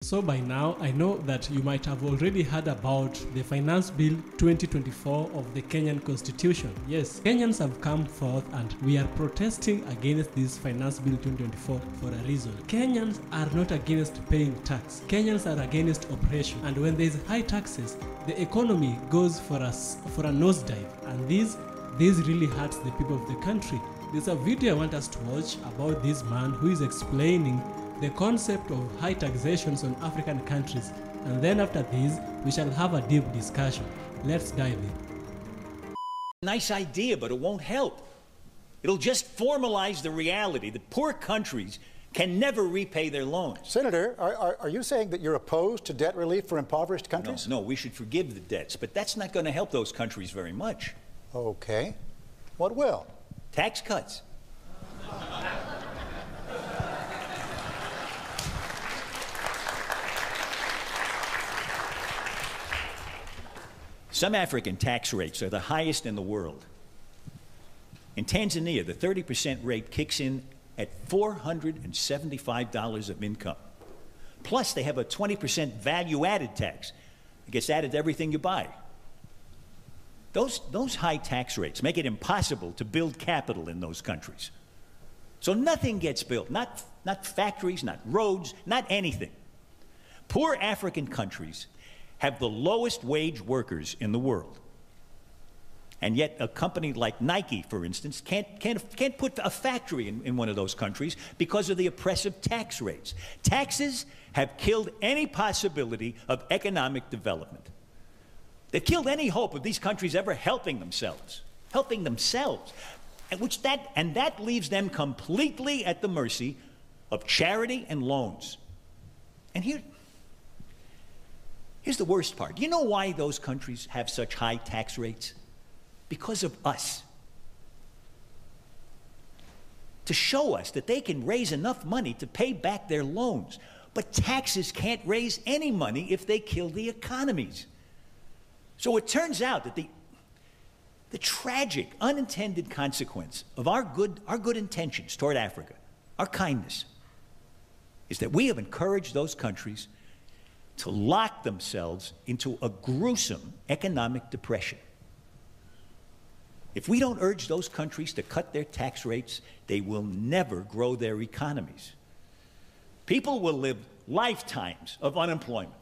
So by now, I know that you might have already heard about the Finance Bill 2024 of the Kenyan Constitution. Yes, Kenyans have come forth and we are protesting against this Finance Bill 2024 for a reason. Kenyans are not against paying tax. Kenyans are against oppression. And when there is high taxes, the economy goes for a nosedive. And this really hurts the people of the country. There's a video I want us to watch about this man who is explaining the concept of high taxations on African countries, and then after this we shall have a deep discussion. Let's dive in. Nice idea, but it won't help. It'll just formalize the reality that poor countries can never repay their loans. Senator, are you saying that you're opposed to debt relief for impoverished countries? No, we should forgive the debts, but that's not going to help those countries very much. Okay. What will? Tax cuts. Some African tax rates are the highest in the world. In Tanzania, the 30% rate kicks in at $475 of income. Plus, they have a 20% value-added tax. It gets added to everything you buy. Those high tax rates make it impossible to build capital in those countries. So nothing gets built, not factories, not roads, not anything. Poor African countries have the lowest wage workers in the world. And yet a company like Nike, for instance, can't put a factory in one of those countries because of the oppressive tax rates. Taxes have killed any possibility of economic development. They've killed any hope of these countries ever helping themselves. And that leaves them completely at the mercy of charity and loans. And here's the worst part. You know why those countries have such high tax rates? Because of us. To show us that they can raise enough money to pay back their loans. But taxes can't raise any money if they kill the economies. So it turns out that the tragic, unintended consequence of our good intentions toward Africa, our kindness, is that we have encouraged those countries to lock themselves into a gruesome economic depression. If we don't urge those countries to cut their tax rates, they will never grow their economies. People will live lifetimes of unemployment.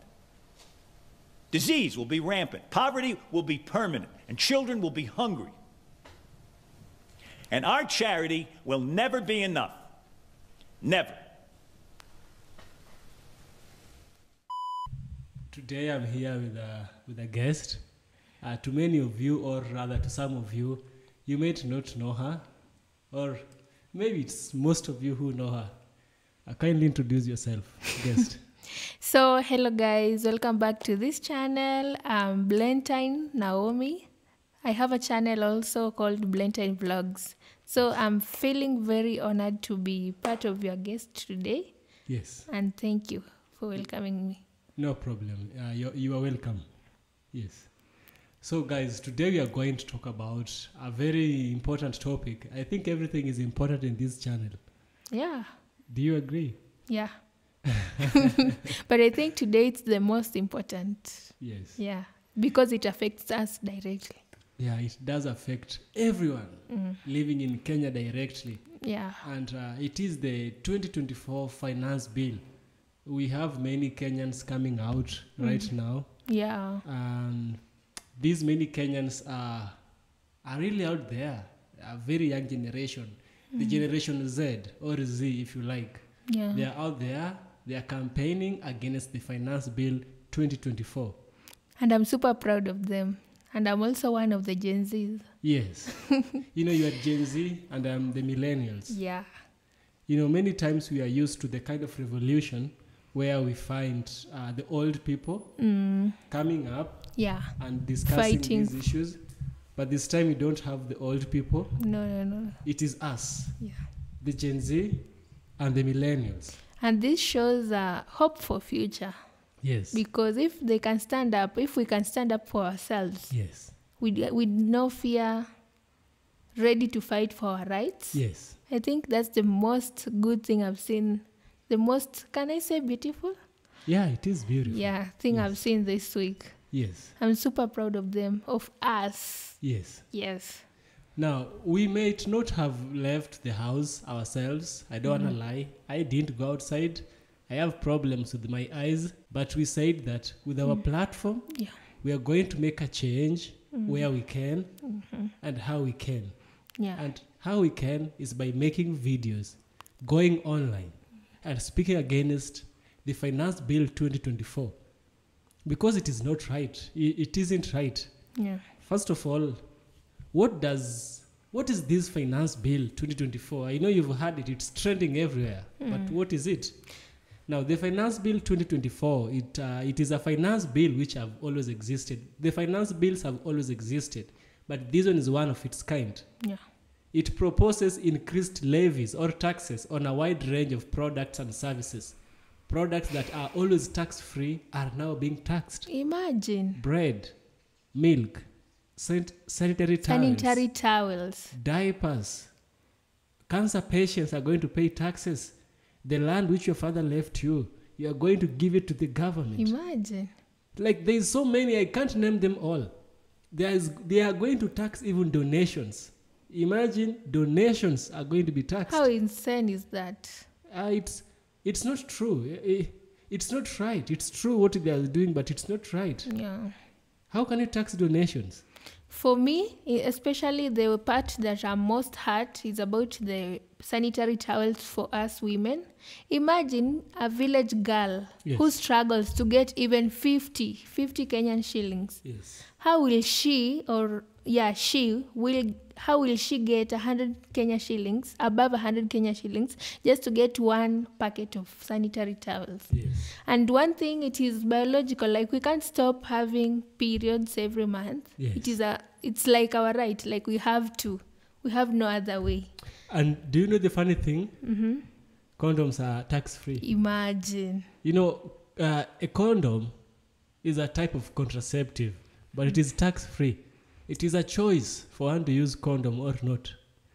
Disease will be rampant, poverty will be permanent, and children will be hungry. And our charity will never be enough. Never. Today I'm here with a guest. To many of you, or rather to some of you, you might not know her, or maybe it's most of you who know her. Kindly introduce yourself, guest. So, hello guys, welcome back to this channel. I'm Blentine Naomi. I have a channel also called Blentine Vlogs. So I'm feeling very honored to be part of your guest today. Yes. And thank you for welcoming me. No problem. You are welcome. Yes. So guys, today we are going to talk about a very important topic. I think everything is important in this channel. Yeah. Do you agree? Yeah. But I think today it's the most important. Yes. Yeah. Because it affects us directly. Yeah, it does affect everyone living in Kenya directly. Yeah. And it is the 2024 Finance Bill. We have many Kenyans coming out right now. Yeah. These many Kenyans are really out there, a very young generation, the Generation Z or Z if you like. Yeah. They are out there, they are campaigning against the Finance Bill 2024. And I'm super proud of them. And I'm also one of the Gen Zs. Yes. You know, you are Gen Z and I'm the millennials. Yeah. You know, many times we are used to the kind of revolution where we find the old people coming up and discussing these issues. But this time we don't have the old people. No. It is us, Yeah. the Gen Z and the millennials. And this shows hope for future. Yes. Because if we can stand up for ourselves, Yes. with no fear, ready to fight for our rights. Yes. I think that's the most good thing I've seen. The most, can I say beautiful? Yeah, it is beautiful. Yeah, thing I've seen this week. Yes. I'm super proud of them, of us. Yes. Yes. Now, we might not have left the house ourselves. I don't want to lie. I didn't go outside. I have problems with my eyes. But we said that with our platform, we are going to make a change where we can and how we can. Yeah. And how we can is by making videos, going online, and speaking against the Finance Bill 2024. Because it is not right. It isn't right. Yeah. First of all, what is this Finance Bill 2024? I know you've heard it. It's trending everywhere. But what is it? Now, the Finance Bill 2024, it is a finance bill which have always existed. The finance bills have always existed. But this one is one of its kind. Yeah. It proposes increased levies or taxes on a wide range of products and services. Products that are always tax-free are now being taxed. Imagine. Bread, milk, sanitary towels, diapers. Cancer patients are going to pay taxes. The land which your father left you, you are going to give it to the government. Imagine. Like there's so many, I can't name them all. They are going to tax even donations. Imagine donations are going to be taxed. How insane is that? It's not true. It's not right. It's true what they are doing, but it's not right. Yeah. How can you tax donations? For me, especially the part that I'm most hurt is about the sanitary towels for us women. Imagine a village girl who struggles to get even 50 Kenyan shillings. Yes. How will she get 100 Kenya shillings, above 100 Kenya shillings, just to get one packet of sanitary towels? Yes. And one thing, it is biological. Like, we can't stop having periods every month. Yes. It's like our right. Like, we have to. We have no other way. And do you know the funny thing? Mm-hmm. Condoms are tax-free. Imagine. You know, a condom is a type of contraceptive, but it is tax-free. It is a choice for one to use condom or not.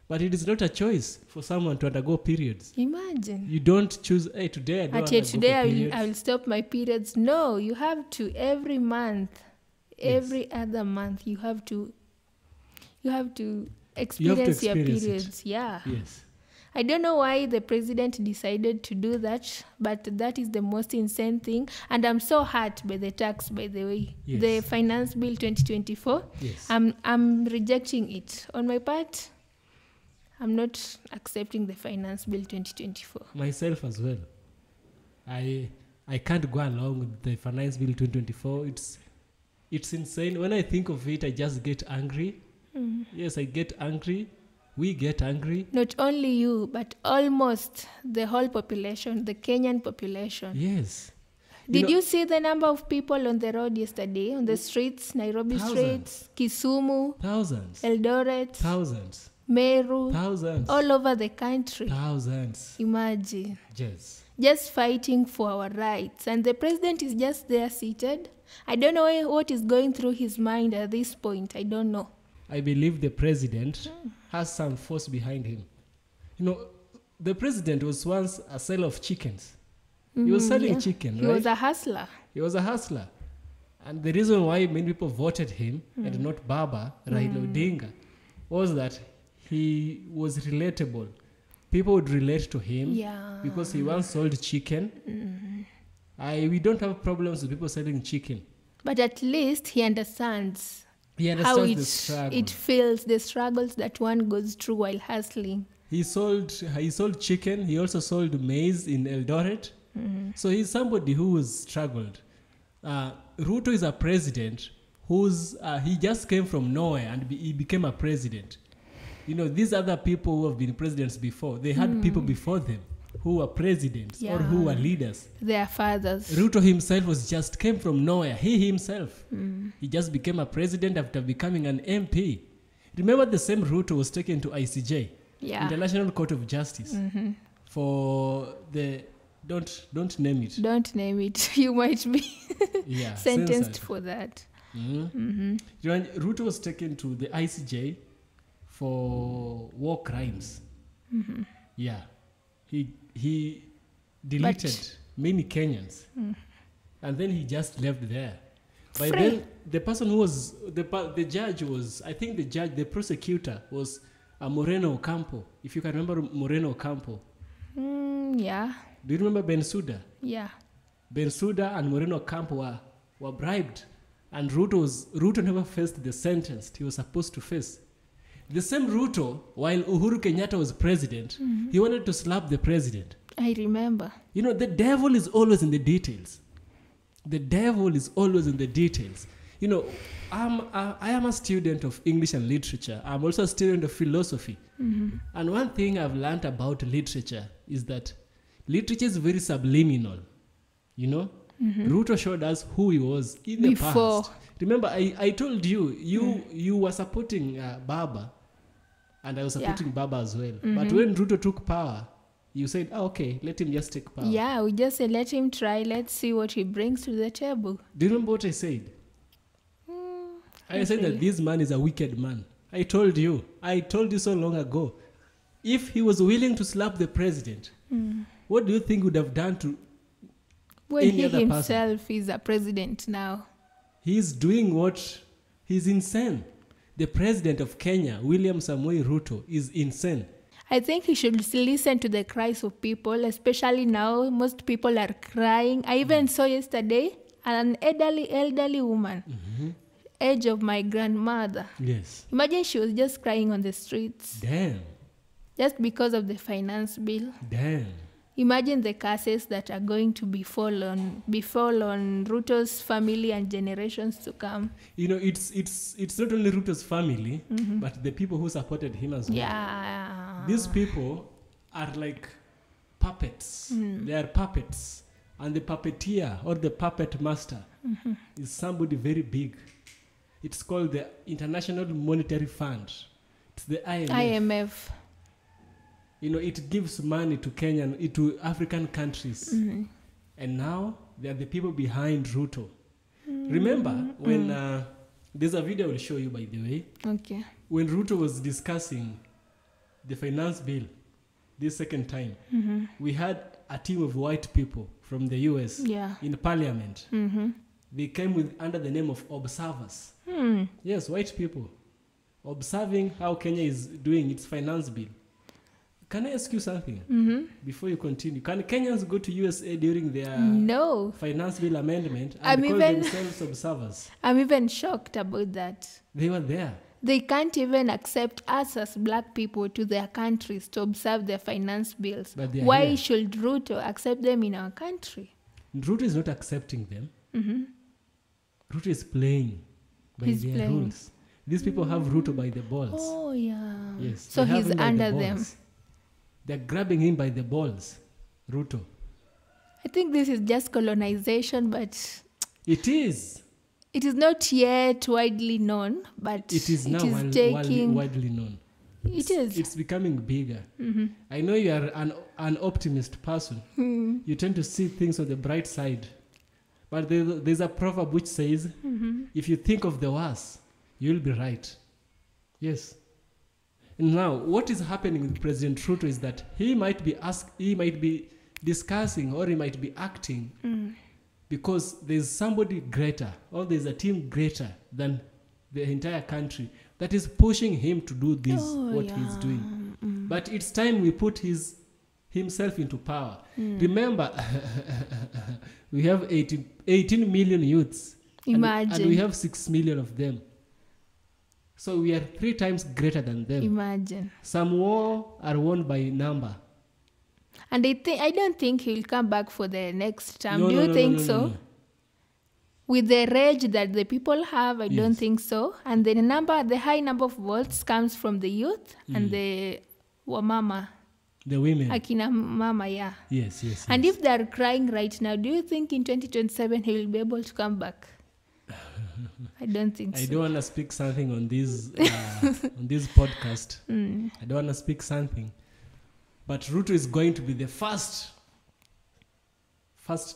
But it is not a choice for someone to undergo periods. Imagine. You don't choose, hey, today I don't undergo periods. I will stop my periods. No, you have to every month. Every other month you have to experience your periods. Yeah. Yes. I don't know why the president decided to do that, but that is the most insane thing. And I'm so hurt by the tax, by the way. Yes. The Finance Bill 2024. Yes. I'm rejecting it. On my part, I'm not accepting the Finance Bill 2024. Myself as well. I can't go along with the Finance Bill 2024. It's insane. When I think of it, I just get angry. Yes, I get angry. We get angry. Not only you, but almost the whole population, the Kenyan population. Yes. Did you see the number of people on the road yesterday, on the streets, Nairobi streets, Kisumu, thousands, Eldoret, thousands, Meru, thousands, all over the country. Thousands. Imagine. Yes. Just fighting for our rights. And the president is just there seated. I don't know what is going through his mind at this point. I don't know. I believe the president has some force behind him. You know, the president was once a seller of chickens. He was selling chicken, right? He was a hustler. He was a hustler. And the reason why many people voted him and not Baba, Raila Odinga, was that he was relatable. People would relate to him because he once sold chicken. We don't have problems with people selling chicken. But at least he understands how the struggle. It feels, the struggles that one goes through while hustling. He sold chicken. He also sold maize in Eldoret. So he's somebody who has struggled. Ruto is a president he just came from nowhere and he became a president. You know, these other people who have been presidents before, they had people before them who were presidents or who were leaders. Their fathers. Ruto himself came from nowhere. He himself, he just became a president after becoming an MP. Remember, the same Ruto was taken to ICJ, International Court of Justice, for the don't name it. Don't name it. You might be sentenced censored for that. Ruto was taken to the ICJ for war crimes. Yeah. He deleted many Kenyans. and then he just left there. By Free. then, the person who was the judge was, I think the prosecutor was Moreno Ocampo. If you can remember Moreno Ocampo. Yeah. Do you remember Bensouda? Yeah. Bensouda and Moreno Ocampo were bribed, and Ruto never faced the sentence he was supposed to face. The same Ruto, while Uhuru Kenyatta was president, he wanted to slap the president. I remember. You know, the devil is always in the details. The devil is always in the details. You know, I am a student of English and literature. I'm also a student of philosophy. And one thing I've learned about literature is that literature is very subliminal. You know, Ruto showed us who he was in the past. Remember, I told you, you were supporting Baba, and I was supporting Baba as well. But when Ruto took power, you said, okay, let him just take power. Yeah, we just said, let him try. Let's see what he brings to the table. Do you remember what I said? I said that this man is a wicked man. I told you so long ago. If he was willing to slap the president, what do you think would have done to when any he other himself person? is a president now? He's doing he's insane. The president of Kenya, William Samoei Ruto, is insane. I think he should listen to the cries of people, especially now. Most people are crying. I even saw yesterday an elderly woman, age of my grandmother. Yes. Imagine she was just crying on the streets. Damn. Just because of the finance bill. Damn. Imagine the curses that are going to befall on Ruto's family and generations to come. You know, it's not only Ruto's family, but the people who supported him as well. Yeah. These people are like puppets. They are puppets. And the puppeteer or the puppet master is somebody very big. It's called the International Monetary Fund. It's the IMF. You know, it gives money to to African countries. And now they are the people behind Ruto. Remember when, there's a video I will show you, by the way. Okay. When Ruto was discussing the finance bill this second time, we had a team of white people from the US in parliament. They came under the name of observers. Yes, white people. Observing how Kenya is doing its finance bill. Can I ask you something before you continue? Can Kenyans go to USA during their finance bill amendment and call themselves observers? I'm even shocked about that. They were there. They can't even accept us as black people to their countries to observe their finance bills. Why should Ruto accept them in our country? Ruto is not accepting them. Ruto is playing by their rules. These people have Ruto by the balls. Oh, yeah. Yes. So he's under them. They're grabbing him by the balls, Ruto. I think this is just colonization, but... It is. It is not yet widely known, but it is now widely known. It is. It's becoming bigger. I know you are an optimist person. You tend to see things on the bright side. But there's a proverb which says, if you think of the worst, you'll be right. Yes. Now, what is happening with President Ruto is that he might be discussing or he might be acting because there's somebody greater or there's a team greater than the entire country that is pushing him to do this, he's doing. But it's time we put himself into power. Remember, we have 18 million youths. Imagine. And we have 6 million of them. So we are 3 times greater than them. Imagine. Some war are won by number. And I don't think he'll come back for the next term. Do you think so? No. With the rage that the people have, I don't think so. And the high number of votes comes from the youth and the wamama. The women. Akina mama, yeah. Yes. And if they're crying right now, do you think in 2027 he will be able to come back? I don't think so. I don't want to speak something on this on this podcast. I don't want to speak something. But Ruto is going to be the first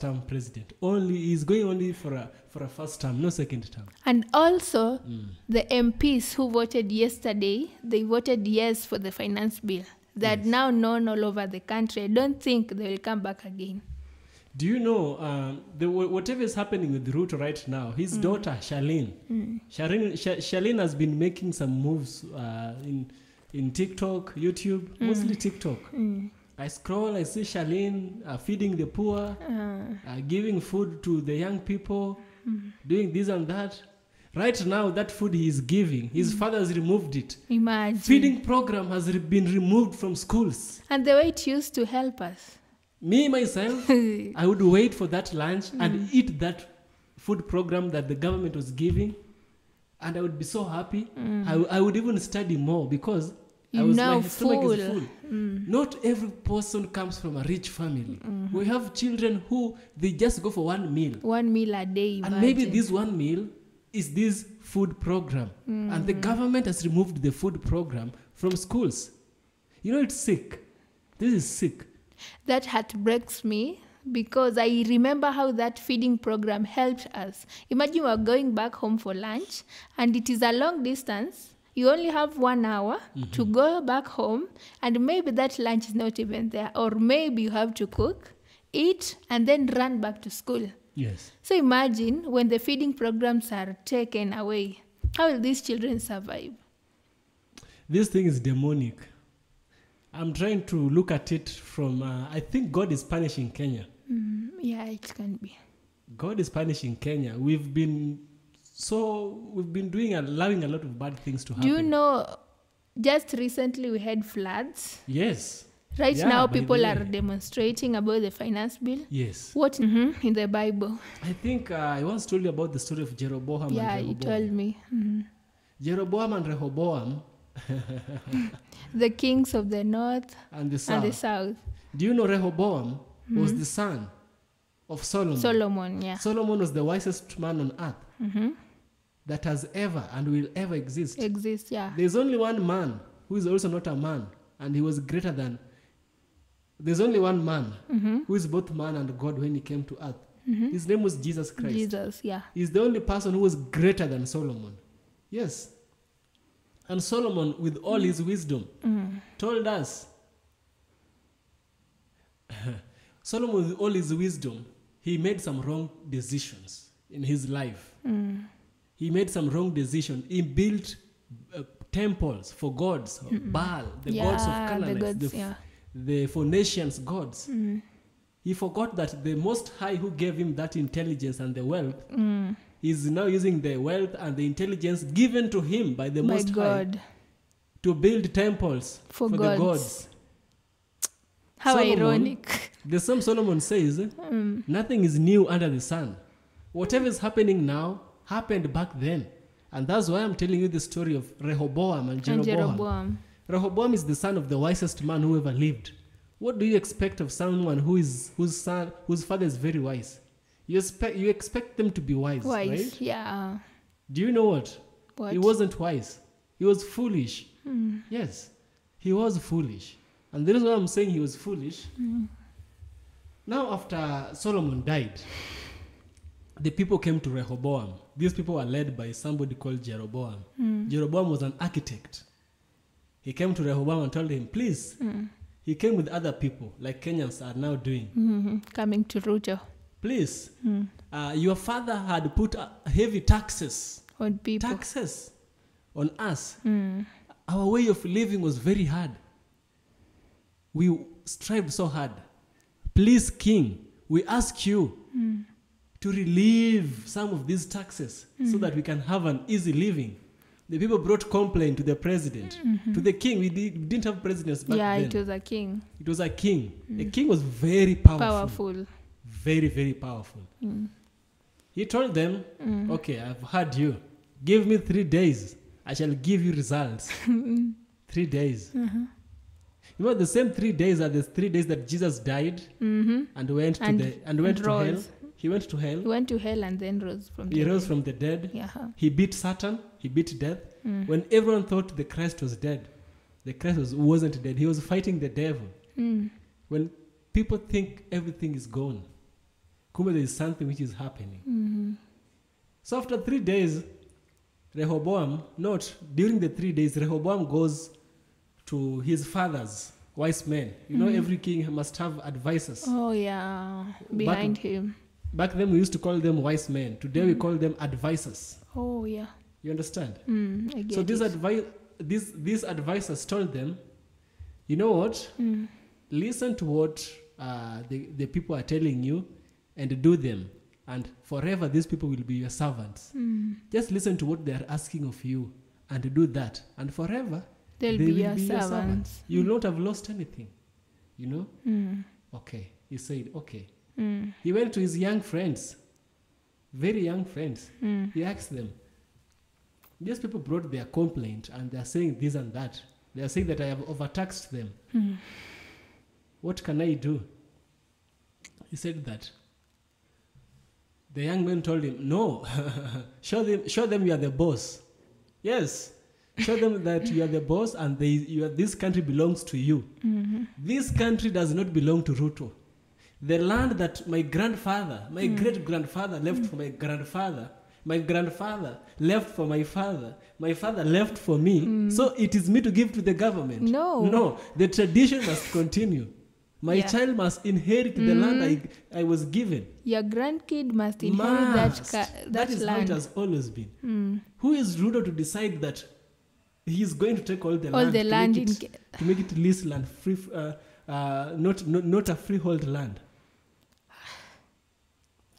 term president. He's going only for a first term, no second term. And also, the MPs who voted yesterday, they voted yes for the finance bill. They're now known all over the country. I don't think they will come back again. Do you know whatever is happening with Ruto right now? His daughter Charlene, Charlene has been making some moves in TikTok, YouTube, mostly TikTok. I scroll, I see Charlene feeding the poor, giving food to the young people, doing this and that. Right now, that food he is giving, his father has removed it. Imagine. Feeding program has been removed from schools. And the way it used to help us. Me, myself, I would wait for that lunch and eat that food program that the government was giving. And I would be so happy. I would even study more because my stomach is full. Not every person comes from a rich family. We have children who, they just go for one meal. 1 meal a day, imagine. And maybe this one meal is this food program. And the government has removed the food program from schools. You know, it's sick. This is sick. That heartbreaks me because I remember how that feeding program helped us. Imagine we are going back home for lunch and it is a long distance. You only have 1 hour to go back home and maybe that lunch is not even there, or maybe you have to cook, eat, and then run back to school. Yes. So imagine when the feeding programs are taken away, how will these children survive? This thing is demonic. I'm trying to look at it from, I think God is punishing Kenya. Yeah, it can be. God is punishing Kenya. We've been allowing a lot of bad things to happen. Do you know, just recently we had floods. Yes. Right Yeah, now by the people are way. demonstrating about the finance bill. Yes. What in the Bible? I think I once told you about the story of Jeroboam Yeah, and you Rehoboam. told me. Jeroboam and Rehoboam The kings of the north and the south. and the south. Do you know Rehoboam was the son of Solomon? Solomon, yeah. Solomon was the wisest man on earth that has ever and will ever exist. Exists, yeah. There's only one man who is also not a man, and he was greater than. There's only one man who is both man and God when he came to earth. His name was Jesus Christ. Jesus, yeah. He's the only person who was greater than Solomon. Yes. And Solomon, with all his wisdom, told us. Solomon, with all his wisdom, he made some wrong decisions in his life. He made some wrong decisions. He built temples for gods, Baal, the gods of Canaanites, the Phoenicians' gods. He forgot that the Most High, who gave him that intelligence and the wealth, is now using the wealth and the intelligence given to him by the Most High to build temples for the gods. How Solomon, ironic. The same Solomon says, nothing is new under the sun. Whatever is happening now happened back then. And that's why I'm telling you the story of Rehoboam and Jeroboam. Rehoboam is the son of the wisest man who ever lived. What do you expect of someone whose father is very wise? You expect them to be wise, right? Yeah. Do you know what? What? He wasn't wise. He was foolish. Yes, he was foolish. And the reason why I'm saying he was foolish, now after Solomon died, the people came to Rehoboam. These people were led by somebody called Jeroboam. Jeroboam was an architect. He came to Rehoboam and told him, please. He came with other people, like Kenyans are now doing. Coming to Ruto. Please, your father had put heavy taxes On people. Taxes on us. Our way of living was very hard. We strived so hard. Please, King, we ask you to relieve some of these taxes so that we can have an easy living. The people brought complaint to the president, to the king. We didn't have presidents back then. Yeah, it was a king. It was a king. The king was very powerful. Very, very powerful. He told them, okay, I've heard you. Give me 3 days. I shall give you results. 3 days. You know, the same 3 days are the 3 days that Jesus died and went to hell. He went to hell. He went to hell and then rose from the He dead. rose from the dead. Yeah. He beat Satan. He beat death. When everyone thought the Christ was dead, the Christ wasn't dead. He was fighting the devil. When people think everything is gone, there is something which is happening. So after 3 days, during the 3 days, Rehoboam goes to his father's wise men. You know, every king must have advisors. Oh, yeah. Behind him. Back then, we used to call them wise men. Today, we call them advisors. Oh, yeah. You understand? I get So it. these advisors told them, you know what? Listen to what the people are telling you and do them. And forever, these people will be your servants. Just listen to what they are asking of you and do that. And forever, They'll they be will your be your servants. servants. You will not have lost anything. You know? Okay. He said, okay. He went to his young friends, very young friends. He asked them, these people brought their complaint and they are saying this and that. They are saying that I have overtaxed them. What can I do? He said that. The young man told him, no, show them you are the boss. Yes, show them that you are the boss and this country belongs to you. This country does not belong to Ruto. The land that my grandfather, my great-grandfather left for my grandfather left for my father left for me. So it is me to give to the government. No, the tradition must continue. My child must inherit the land I was given. Your grandkid must inherit that That is land. how it has always been. Who is Ruto to decide that he is going to take all the land, to make it lease land, free, not a freehold land?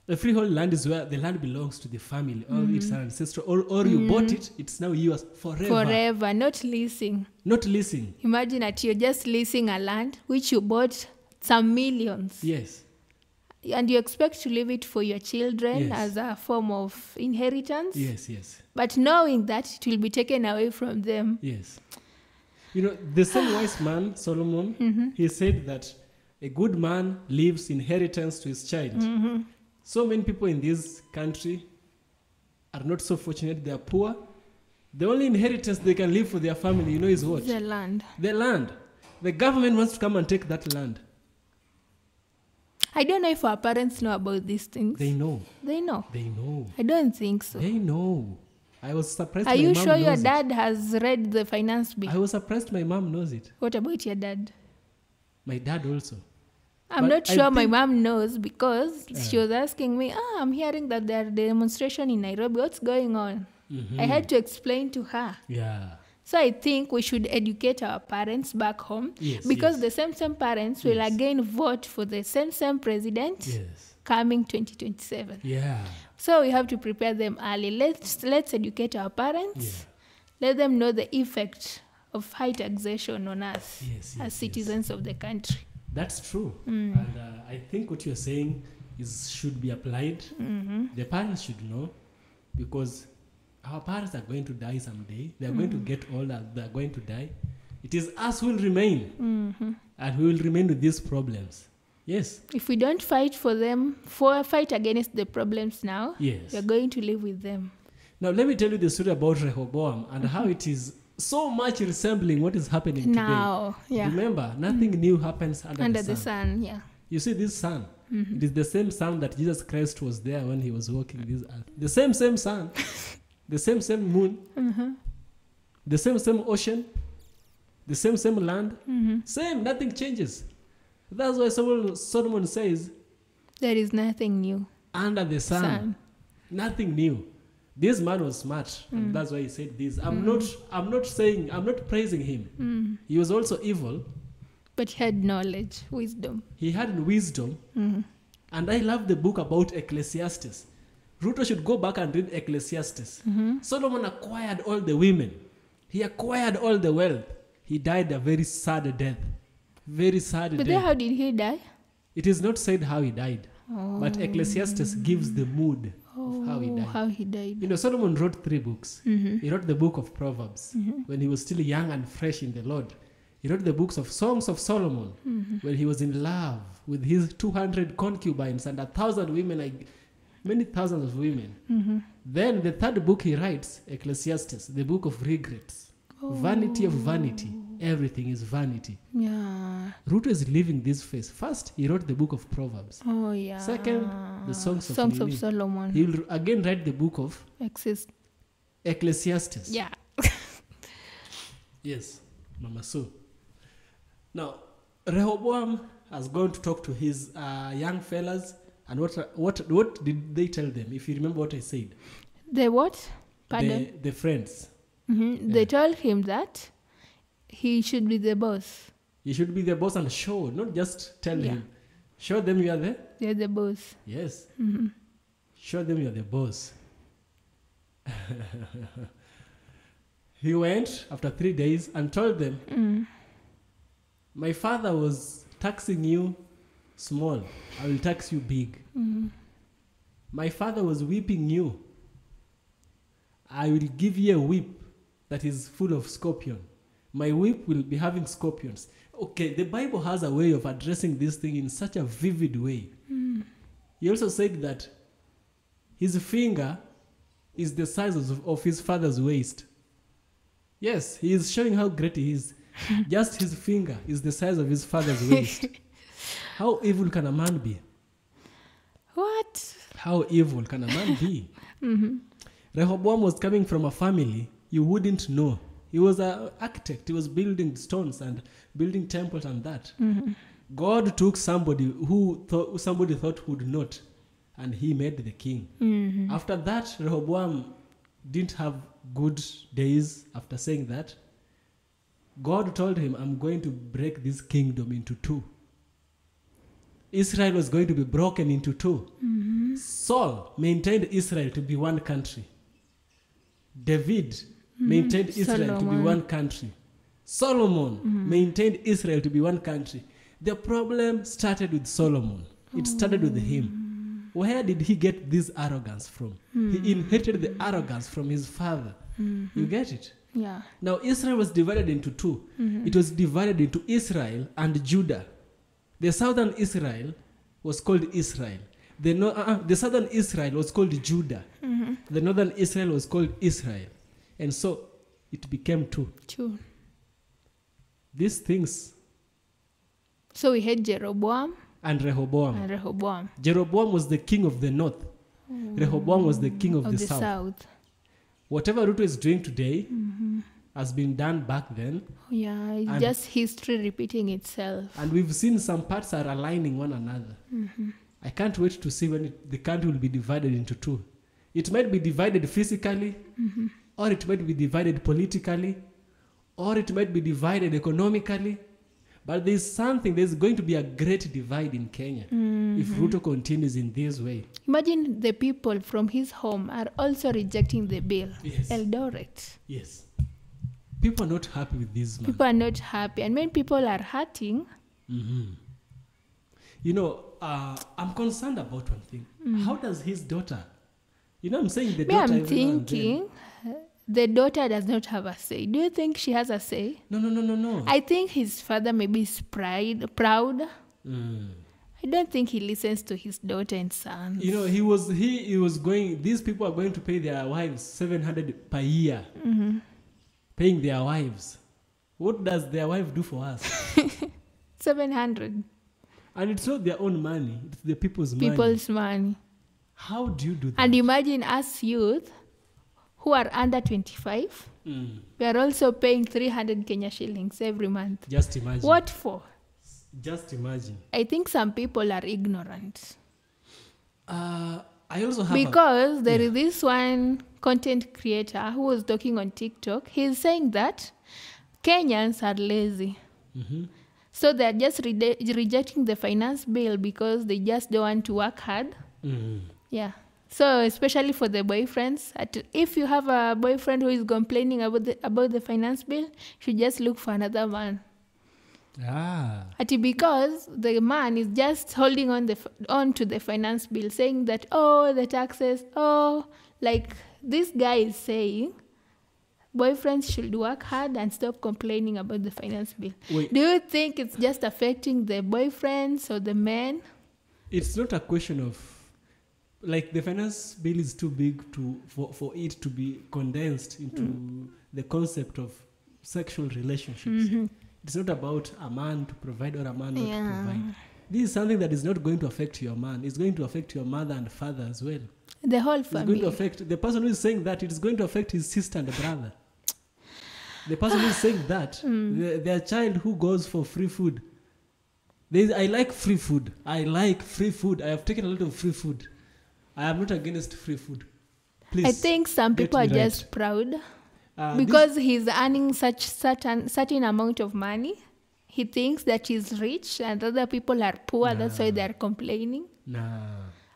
A freehold land is where the land belongs to the family, or it's an ancestral, or you bought it, it's now yours forever. Forever, not leasing. Not leasing. Imagine that you're just leasing a land which you bought some millions. Yes. And you expect to leave it for your children Yes. as a form of inheritance. Yes, yes. But knowing that it will be taken away from them. Yes. You know, the same wise man, Solomon, he said that a good man leaves inheritance to his child. So many people in this country are not so fortunate. They are poor. The only inheritance they can leave for their family, you know, is what? The land. The land. The government wants to come and take that land. I don't know if our parents know about these things. They know. They know. They know. I don't think so. They know. I was surprised Are my you mom sure your knows it. dad has read the finance bill? I was surprised my mom knows it. What about your dad? My dad also. I'm But not I sure my think- mom knows because she was asking me, I'm hearing that there are demonstration in Nairobi. What's going on? I had to explain to her. Yeah. So I think we should educate our parents back home Yes, because yes. the same parents will again vote for the same president Yes. coming 2027. Yeah. So we have to prepare them early. Let's educate our parents. Let them know the effect of high taxation on us Yes, yes, as citizens of the country. That's true. And I think what you're saying should be applied. The parents should know because our parents are going to die someday. They are going to get old and they are going to die. It is us who will remain. And we will remain with these problems. Yes. If we don't fight for them, fight against the problems now, Yes. we're going to live with them. Now, let me tell you the story about Rehoboam and how it is so much resembling what is happening Now, today. yeah. Remember, nothing new happens under The sun, yeah. You see this sun? It is the same sun that Jesus Christ was there when he was walking this earth. The same sun. The same moon. The same ocean. The same land. Same, nothing changes. That's why Solomon says, There is nothing new. under the sun. Nothing new. This man was smart, and that's why he said this. I'm not praising him. He was also evil. But he had knowledge, wisdom. He had wisdom. And I love the book about Ecclesiastes. Ruto should go back and read Ecclesiastes. Solomon acquired all the women. He acquired all the wealth. He died a very sad death. Very sad But death. then how did he die? It is not said how he died. But Ecclesiastes gives the mood of how he died. How he died. You know, Solomon wrote 3 books. He wrote the book of Proverbs when he was still young and fresh in the Lord. He wrote the books of Songs of Solomon when he was in love with his 200 concubines and 1,000 women, many thousands of women. Then the 3rd book he writes, Ecclesiastes, the book of regrets. Vanity of vanity. Everything is vanity. Yeah. Ruto is living this phase. First, he wrote the book of Proverbs. Oh, yeah. Second, the Songs of of Nini. Solomon. He will again write the book of Exist. Ecclesiastes. Yeah. Yes, Mama Sue. Now, Rehoboam has gone to talk to his young fellas, and what did they tell them? If you remember what I said. The what? Pardon? The friends. Mm-hmm. They told him that he should be the boss. You should be the boss and show, not just tell him. Show them you are You're the boss. Yes. Mm-hmm. Show them you're the boss. He went after 3 days and told them, my father was taxing you small. I will tax you big. Mm-hmm. My father was whipping you. I will give you a whip that is full of scorpion. My whip will be having scorpions. Okay, the Bible has a way of addressing this thing in such a vivid way. He also said that his finger is the size of his father's waist. Yes, he is showing how great he is. Just his finger is the size of his father's waist. How evil can a man be? What? How evil can a man be? Rehoboam was coming from a family you wouldn't know. He was an architect. He was building stones and building temples and that. God took somebody who somebody thought would not, and he made the king. After that, Rehoboam didn't have good days after saying that. God told him, I'm going to break this kingdom into two. Israel was going to be broken into two. Saul maintained Israel to be one country. David maintained Israel to be one country. Solomon maintained Israel to be one country. The problem started with Solomon. It started with him. Where did he get this arrogance from? He inherited the arrogance from his father. You get it? Yeah. Now Israel was divided into two. It was divided into Israel and Judah. The southern Israel was called Israel. The southern Israel was called Judah. The northern Israel was called Israel. And so it became two. True. These things. So we had Jeroboam And Rehoboam. and Rehoboam Jeroboam was the king of the north. Rehoboam was the king of of the the south. south. Whatever Ruto is doing today has been done back then. Yeah, it's And- just history repeating itself. And we've seen some parts are aligning one another. I can't wait to see when the country will be divided into two. It might be divided physically, or it might be divided politically, or it might be divided economically. But there's going to be a great divide in Kenya if Ruto continues in this way. Imagine the people from his home are also rejecting the bill. Yes. Eldoret. Yes. People are not happy with this man. People are not happy. And when people are hurting, You know, I'm concerned about one thing. How does his daughter, I'm saying the me, daughter. I'm every now and then- thinking the daughter does not have a say. Do you think she has a say? No. I think his father maybe is proud. I don't think he listens to his daughter and sons. He was going. These people are going to pay their wives 700 per year, paying their wives. What does their wife do for us? 700 And it's not their own money; it's the people's money. people's money. How do you do that? And imagine us youth who are under 25, we are also paying 300 Kenya shillings every month. Just imagine. What for? Just imagine. I think some people are ignorant. I also have Because there is this one content creator who was talking on TikTok. He's saying that Kenyans are lazy. So they're just rejecting the finance bill because they just don't want to work hard. Yeah. So especially for the boyfriends, if you have a boyfriend who is complaining about the finance bill, you should just look for another man. Because the man is just holding on to the finance bill, saying that, the taxes, like this guy is saying, boyfriends should work hard and stop complaining about the finance bill. Wait. Do you think it's just affecting the boyfriends or the men? It's not a question of, like, the finance bill is too big for it to be condensed into the concept of sexual relationships. It's not about a man to provide or a man not to provide. This is something that is not going to affect your man. It's going to affect your mother and father as well. The whole It's family. going to affect the person who is saying that. It's going to affect his sister and brother. The person who is saying that, their child who goes for free food I like free food. I like free food. I have taken a lot of free food. I am not against free food. Please. I think some get people me are right. just proud because he's earning certain amount of money. He thinks that he's rich and other people are poor. That's why they're complaining. Nah.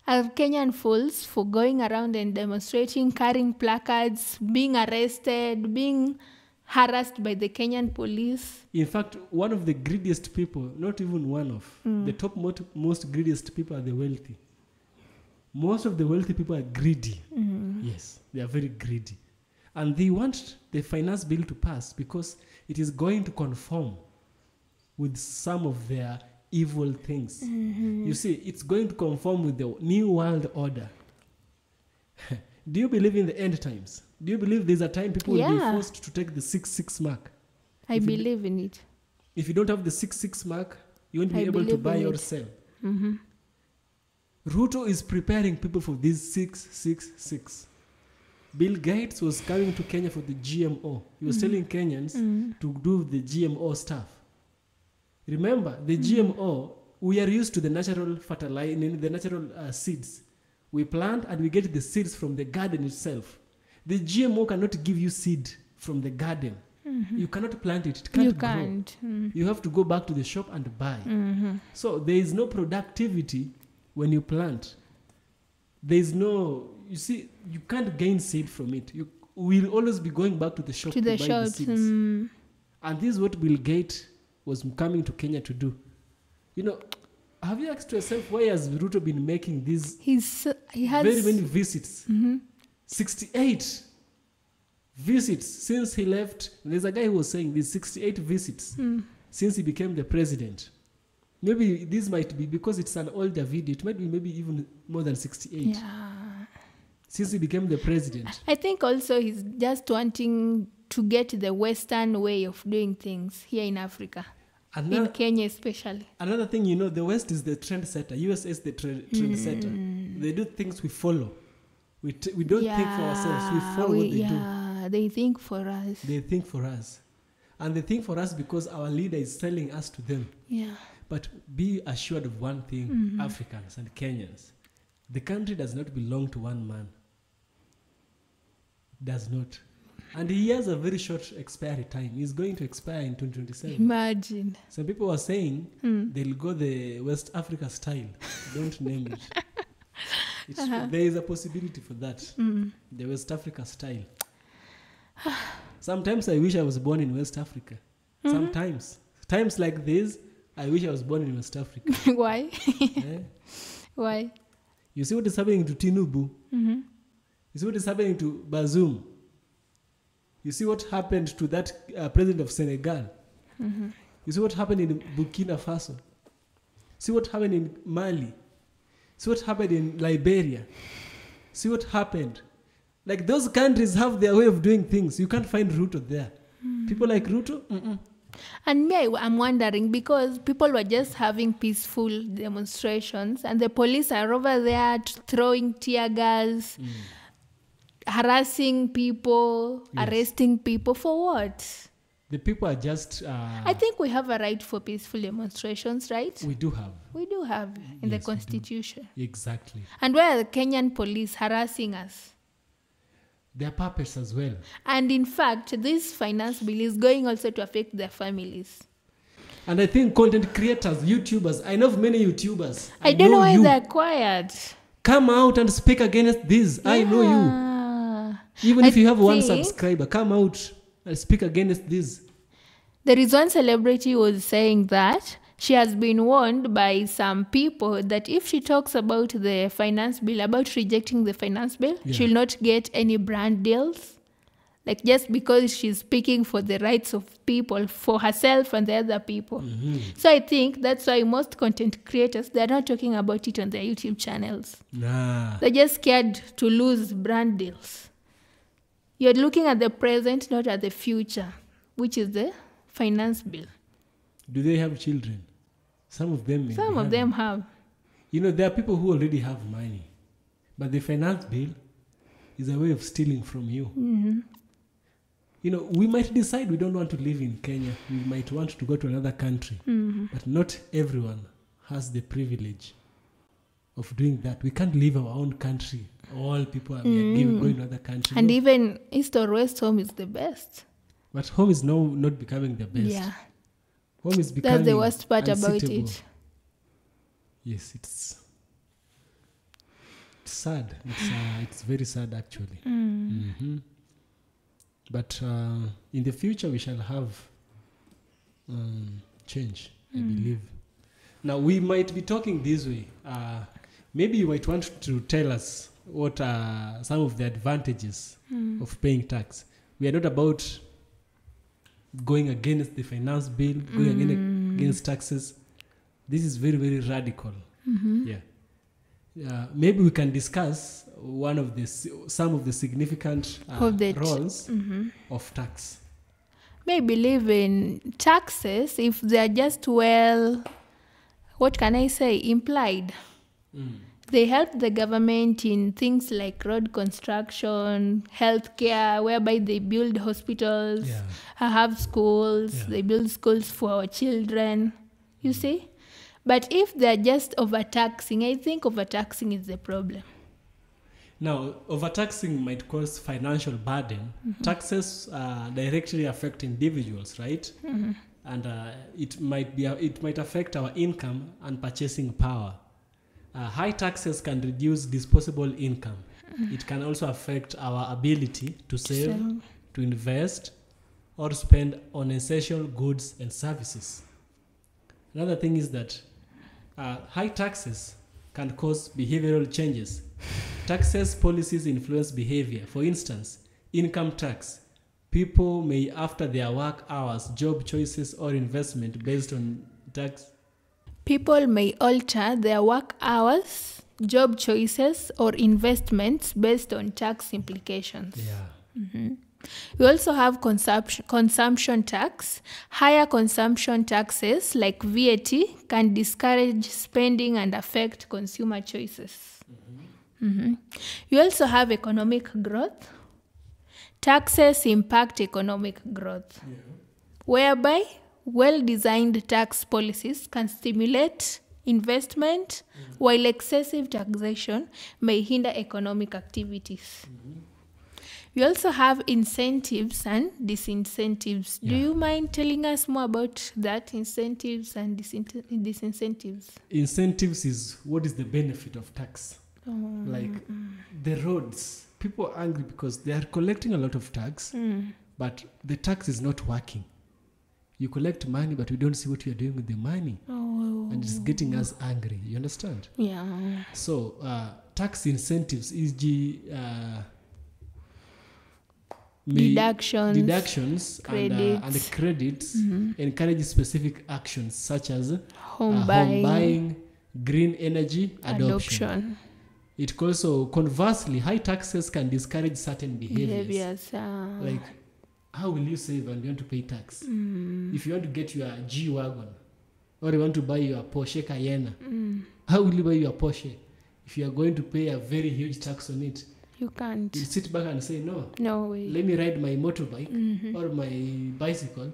Are Kenyan fools for going around and demonstrating, carrying placards, being arrested, being harassed by the Kenyan police? In fact, one of the greediest people, not even one of, the top most greediest people are the wealthy. Most of the wealthy people are greedy. Yes, they are very greedy. And they want the finance bill to pass because it is going to conform with some of their evil things. You see, it's going to conform with the new world order. Do you believe in the end times? Do you believe there's a time people will be forced to take the 666 mark? I believe in it. If you don't have the 666 mark, you won't be able to buy or sell. Ruto is preparing people for this 666. Bill Gates was coming to Kenya for the GMO. He was telling Kenyans to do the GMO stuff. Remember, the GMO, we are used to the natural fertilizer, the natural seeds. We plant and we get the seeds from the garden itself. The GMO cannot give you seed from the garden. You cannot plant it. It can't grow. You have to go back to the shop and buy. So there is no productivity when you plant. There is no, you see, you can't gain seed from it. You will always be going back to the shop to buy the seeds. And this is what Bill Gates was coming to Kenya to do. You know, have you asked yourself why has Ruto been making these He has very many visits? 68 visits since he left. There's a guy who was saying these 68 visits since he became the president. Maybe this might be because it's an older video. It might be maybe even more than 68. Yeah. Since he became the president. I think also he's just wanting to get the Western way of doing things here in Africa. In Kenya especially. Another thing, you know, the West is the trendsetter. US is the trendsetter. They do things we follow. We don't think for ourselves. We follow what they do. Yeah, they think for us. They think for us. And they think for us because our leader is telling us to them. Yeah. But be assured of one thing, Africans and Kenyans. The country does not belong to one man. Does not. And he has a very short expiry time. He's going to expire in 2027. Imagine. Some people are saying they'll go the West Africa style. Don't name it. There is a possibility for that. The West Africa style. Sometimes I wish I was born in West Africa. Sometimes. Times like this, I wish I was born in West Africa. Why? Why? You see what is happening to Tinubu? You see what is happening to Bazoum? You see what happened to that president of Senegal? You see what happened in Burkina Faso? See what happened in Mali? See what happened in Liberia? See what happened? Like those countries have their way of doing things. You can't find Ruto there. People like Ruto? And me, I'm wondering because people were just having peaceful demonstrations and the police are over there throwing tear gas, harassing people, arresting people for what? The people are just... I think we have a right for peaceful demonstrations, right? We do have. We do have in the Constitution. Exactly. And where are the Kenyan police harassing us? They're puppets as well. And in fact, this finance bill is going also to affect their families. And I think content creators, YouTubers, I know of many YouTubers. I don't know why they're quiet. Come out and speak against this. Yeah. I know you. Even if you have one subscriber, come out and speak against this. There is one celebrity who was saying that she has been warned by some people that if she talks about the finance bill, about rejecting the finance bill, she will not get any brand deals. Like just because she's speaking for the rights of people, for herself and the other people. So I think that's why most content creators, they're not talking about it on their YouTube channels. Nah. They're just scared to lose brand deals. You're looking at the present, not at the future, which is the finance bill. Do they have children? Some of them Some of them have. You know, there are people who already have money. But the finance bill is a way of stealing from you. You know, we might decide we don't want to live in Kenya. We might want to go to another country. But not everyone has the privilege of doing that. We can't leave our own country. All people are going to other countries. And even East or West, home is the best. But home is now not becoming the best. Yeah. Home is becoming That's the worst part about unsuitable. it. Yes, it's sad. It's very sad, actually. But in the future, we shall have change, I believe. Now, we might be talking this way. Maybe you might want to tell us what are some of the advantages of paying tax. We are not about going against the finance bill, going against taxes. This is very, very radical. Yeah. Maybe we can discuss some of the significant roles of tax. May believe in taxes if they are just what can I say, implied. They help the government in things like road construction, healthcare, whereby they build hospitals, have schools, they build schools for our children, you see? But if they're just overtaxing, I think overtaxing is the problem. Now, overtaxing might cause financial burden. Taxes directly affect individuals, right? And it might affect our income and purchasing power. High taxes can reduce disposable income. It can also affect our ability to save, to invest, or spend on essential goods and services. Another thing is that high taxes can cause behavioral changes. Taxes policies influence behavior. For instance, income tax. People may, after their work hours, job choices, or investment based on tax. People may alter their work hours, job choices, or investments based on tax implications. We also have consumption tax. Higher consumption taxes like VAT can discourage spending and affect consumer choices. We also have economic growth. Taxes impact economic growth, whereby well-designed tax policies can stimulate investment, while excessive taxation may hinder economic activities. We also have incentives and disincentives. Do you mind telling us more about that, incentives and disincentives? Incentives is what is the benefit of tax. Like the roads. People are angry because they are collecting a lot of tax, but the tax is not working. You collect money, but we don't see what you are doing with the money. And it's getting us angry. You understand? Yeah. So tax incentives, e.g., deductions and credits encourage specific actions such as home buying, green energy adoption. It also, conversely, high taxes can discourage certain behaviors. Like, how will you save and you want to pay tax? If you want to get your G-Wagon or you want to buy your Porsche Cayenne, how will you buy your Porsche if you are going to pay a very huge tax on it? You can't. You sit back and say, no way. Let me ride my motorbike or my bicycle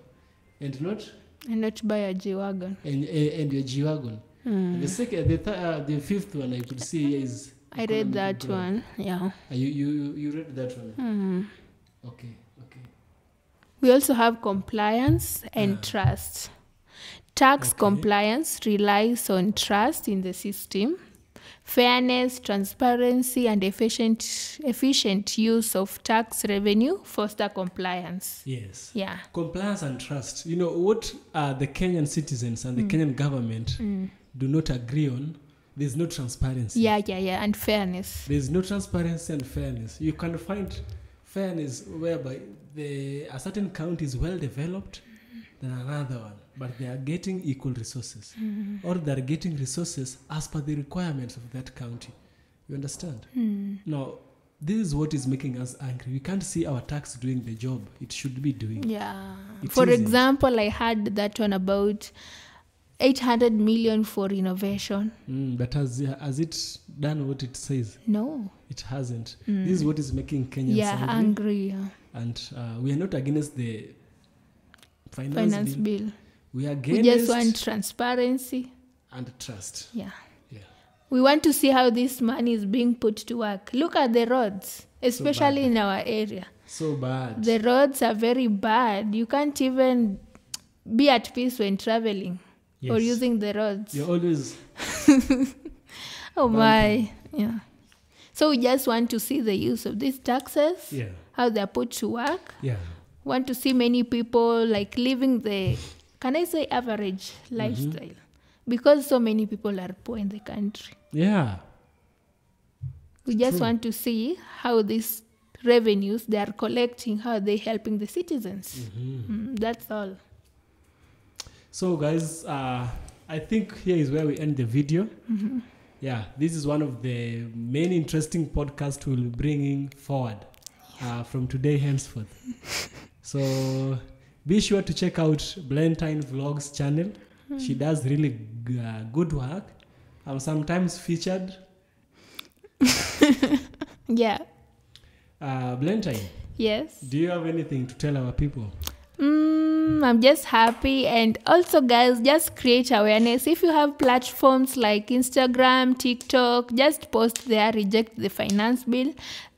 and not buy a G-Wagon. And your G-Wagon. The fifth one I could see is... I read that one, yeah. You read that one? Okay. We also have compliance and trust. Tax compliance relies on trust in the system. Fairness, transparency, and efficient use of tax revenue foster compliance. Yes. Yeah. Compliance and trust. You know what the Kenyan citizens and the Kenyan government do not agree on? There's no transparency. Yeah, and fairness. There's no transparency and fairness. You can find fairness whereby a certain county is well developed than another one, but they are getting equal resources, or they are getting resources as per the requirements of that county. You understand? Now, this is what is making us angry. We can't see our tax doing the job it should be doing. Yeah. For example, I heard that one about 800 million for renovation. But has it done what it says? No. It hasn't. This is what is making Kenyans angry. And we are not against the finance bill. We are against... We just want transparency. And trust. Yeah. Yeah. We want to see how this money is being put to work. Look at the roads, especially in our area. So bad. The roads are very bad. You can't even be at peace when traveling or using the roads. You're always... Oh my. Yeah. So we just want to see the use of these taxes, how they're put to work. Yeah. Want to see many people like living the, can I say, average lifestyle? Because so many people are poor in the country. Yeah. We just want to see how these revenues they are collecting, how they helping the citizens. That's all. So guys, I think here is where we end the video. Yeah, this is one of the many interesting podcasts we'll be bringing forward from today henceforth. So be sure to check out Blentine Vlogs channel. She does really good work. I'm sometimes featured. Yeah. Blentine. Yes. Do you have anything to tell our people? I'm just happy. And also, guys, just create awareness. If you have platforms like Instagram, TikTok, just post there, reject the finance bill.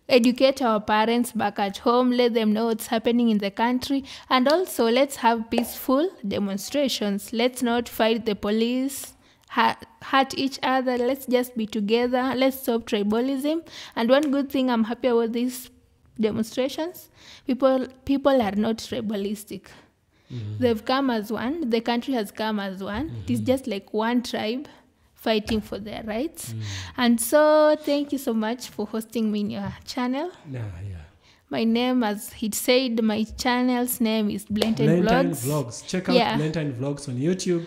Educate our parents back at home. Let them know what's happening in the country. And also, let's have peaceful demonstrations. Let's not fight the police, hurt each other. Let's just be together. Let's stop tribalism. And one good thing I'm happy about these demonstrations, people are not tribalistic. They've come as one. The country has come as one. It is just like one tribe fighting for their rights. And so thank you so much for hosting me in your channel. My name, as he said, my channel's name is Blentine Vlogs. Check out Blentine Vlogs on YouTube.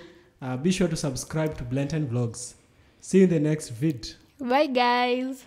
Be sure to subscribe to Blentine Vlogs. See you in the next vid. Bye, guys.